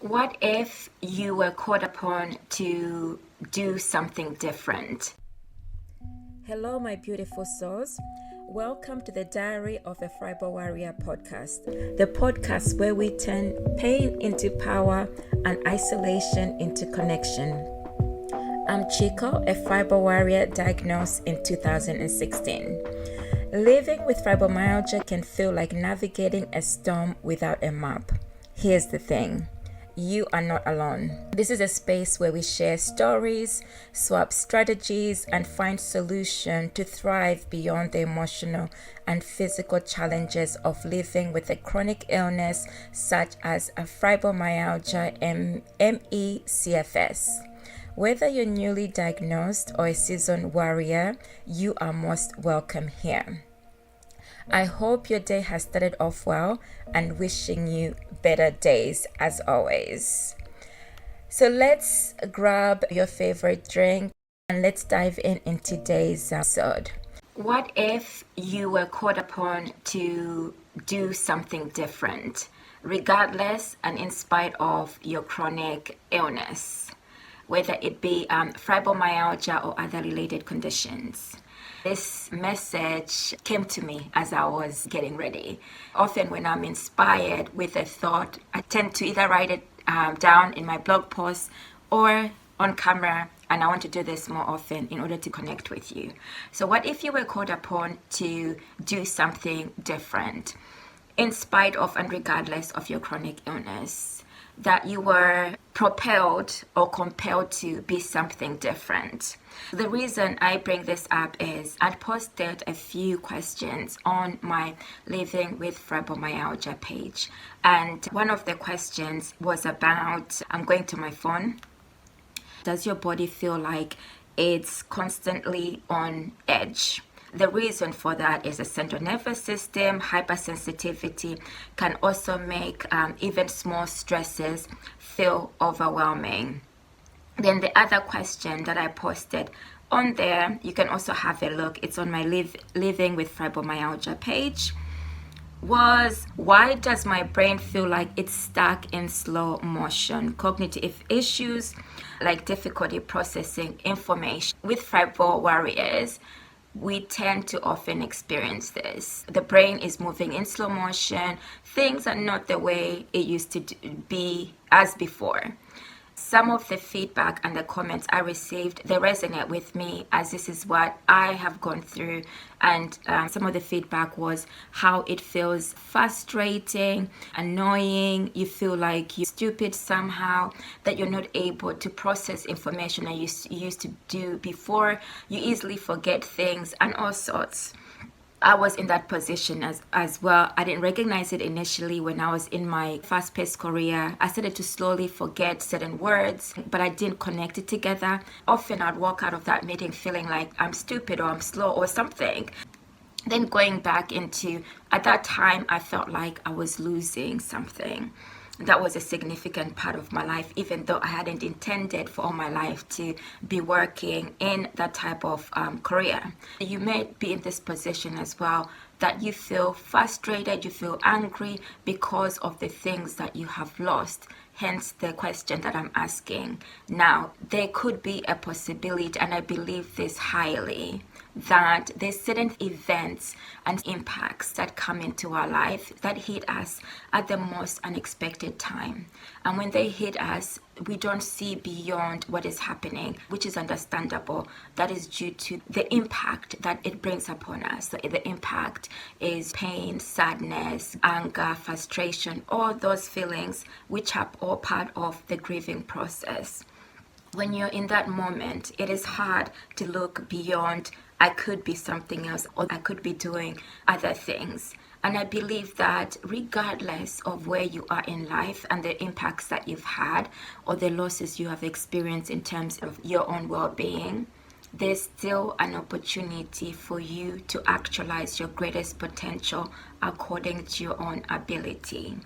What if you were called upon to do something different? Hello, my beautiful souls. Welcome to the Diary of a Fibro Warrior podcast, the podcast where we turn pain into power and isolation into connection. I'm Chico, a Fibro Warrior diagnosed in 2016. Living with fibromyalgia can feel like navigating a storm without a map. Here's the thing. You are not alone. This is a space where we share stories, swap strategies, and find solutions to thrive beyond the emotional and physical challenges of living with a chronic illness such as a fibromyalgia and ME CFS. Whether you're newly diagnosed or a seasoned warrior, you are most welcome here. I hope your day has started off well and wishing you better days as always. So let's grab your favorite drink and let's dive in today's episode. What if you were called upon to do something different, regardless and in spite of your chronic illness, whether it be fibromyalgia or other related conditions? This message came to me as I was getting ready. Often when I'm inspired with a thought, I tend to either write it down in my blog post or on camera, and I want to do this more often in order to connect with you. So what if you were called upon to do something different, in spite of and regardless of your chronic illness? That you were propelled or compelled to be something different. The reason I bring this up is I posted a few questions on my Living with Fibromyalgia page. And one of the questions was about, I'm going to my phone. Does your body feel like it's constantly on edge? The reason for that is the central nervous system. Hypersensitivity can also make even small stresses feel overwhelming. Then the other question that I posted on there, you can also have a look, it's on my Living with Fibromyalgia page, was why does my brain feel like it's stuck in slow motion? Cognitive issues like difficulty processing information. With Fibro warriors, we tend to often experience this. The brain is moving in slow motion. Things are not the way it used to be as before. Some of the feedback and the comments I received, they resonate with me as this is what I have gone through. And some of the feedback was how it feels frustrating, annoying. You feel like you're stupid somehow, that you're not able to process information that you used to do before. You easily forget things and all sorts. I was in that position as well. I didn't recognize it initially when I was in my fast-paced career. I started to slowly forget certain words, but I didn't connect it together. Often I'd walk out of that meeting feeling like I'm stupid or I'm slow or something. Then going back into, at that time, I felt like I was losing something. That was a significant part of my life, even though I hadn't intended for all my life to be working in that type of career. You may be in this position as well, that you feel frustrated, you feel angry because of the things that you have lost. Hence the question that I'm asking. Now, there could be a possibility, and I believe this highly, that there's certain events and impacts that come into our life that hit us at the most unexpected time. And when they hit us, we don't see beyond what is happening, which is understandable. That is due to the impact that it brings upon us. So the impact is pain, sadness, anger, frustration, all those feelings which are all part of the grieving process. When you're in that moment, it is hard to look beyond, I could be something else, or I could be doing other things. And I believe that regardless of where you are in life and the impacts that you've had or the losses you have experienced in terms of your own well-being, there's still an opportunity for you to actualize your greatest potential according to your own ability.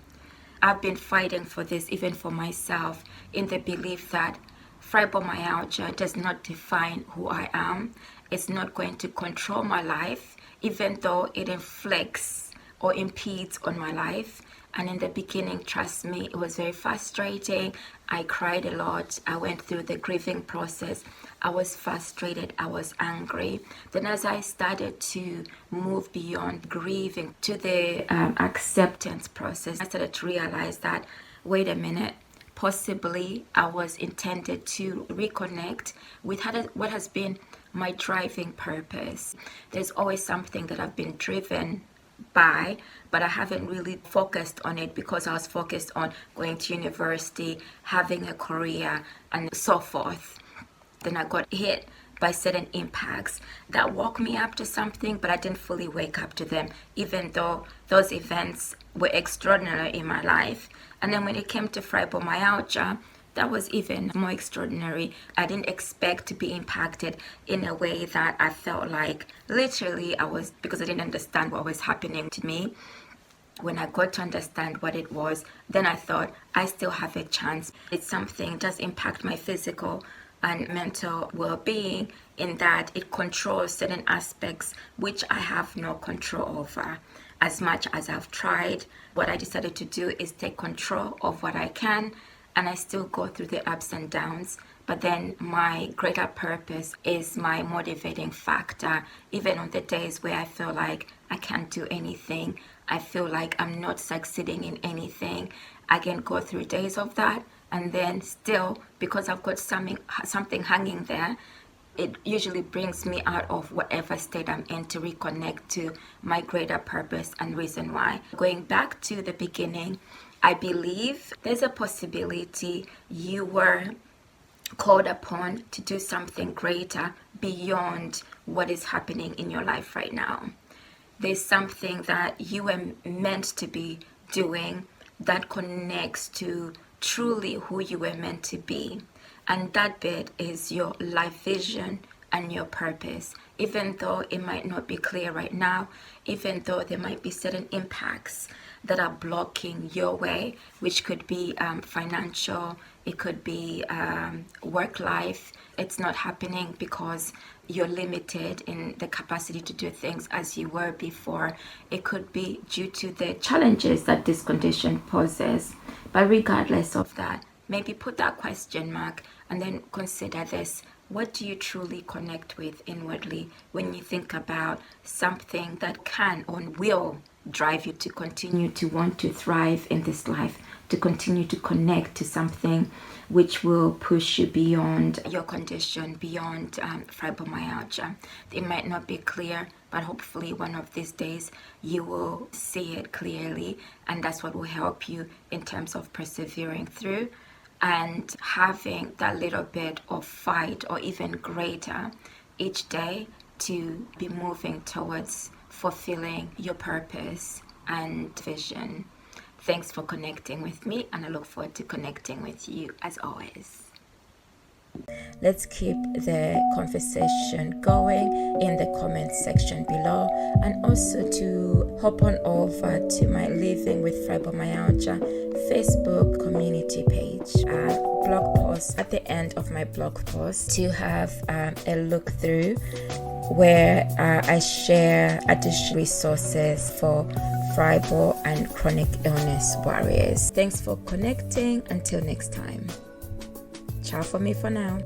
I've been fighting for this even for myself, in the belief that fibromyalgia does not define who I am. It's not going to control my life, even though it inflicts or impedes on my life. And in the beginning, trust me, it was very frustrating. I cried a lot. I went through the grieving process. I was frustrated. I was angry. Then as I started to move beyond grieving to the acceptance process, I started to realize that, wait a minute, possibly I was intended to reconnect with what has been my driving purpose. There's always something that I've been driven by, but I haven't really focused on it because I was focused on going to university, having a career, and so forth. Then I got hit by certain impacts that woke me up to something, but I didn't fully wake up to them, even though those events were extraordinary in my life. And then when it came to fibromyalgia, that was even more extraordinary. I didn't expect to be impacted in a way that I felt like literally because I didn't understand what was happening to me. When I got to understand what it was, then I thought, I still have a chance. It's something that does impact my physical and mental well-being in that it controls certain aspects which I have no control over. As much as I've tried, what I decided to do is take control of what I can, and I still go through the ups and downs, but then my greater purpose is my motivating factor. Even on the days where I feel like I can't do anything, I feel like I'm not succeeding in anything, I can go through days of that, and then still, because I've got something hanging there, it usually brings me out of whatever state I'm in to reconnect to my greater purpose and reason why. Going back to the beginning, I believe there's a possibility you were called upon to do something greater beyond what is happening in your life right now. There's something that you were meant to be doing that connects to truly who you were meant to be. And that bit is your life vision and your purpose. Even though it might not be clear right now, even though there might be certain impacts that are blocking your way, which could be financial, it could be work life. It's not happening because you're limited in the capacity to do things as you were before. It could be due to the challenges that this condition poses. But regardless of that, maybe put that question mark and then consider this. What do you truly connect with inwardly when you think about something that can or will drive you to continue to want to thrive in this life, to continue to connect to something which will push you beyond your condition, beyond fibromyalgia? It might not be clear, but hopefully one of these days you will see it clearly, and that's what will help you in terms of persevering through and having that little bit of fight or even greater each day to be moving towards fulfilling your purpose and vision. Thanks for connecting with me, and I look forward to connecting with you as always. Let's keep the conversation going in the comment section below, and also to hop on over to my Living with Fibromyalgia Facebook community page. Blog post at the end of my blog post to have a look through where I share additional resources for Fibro and chronic illness warriors. Thanks for connecting. Until next time. Ciao for me for now.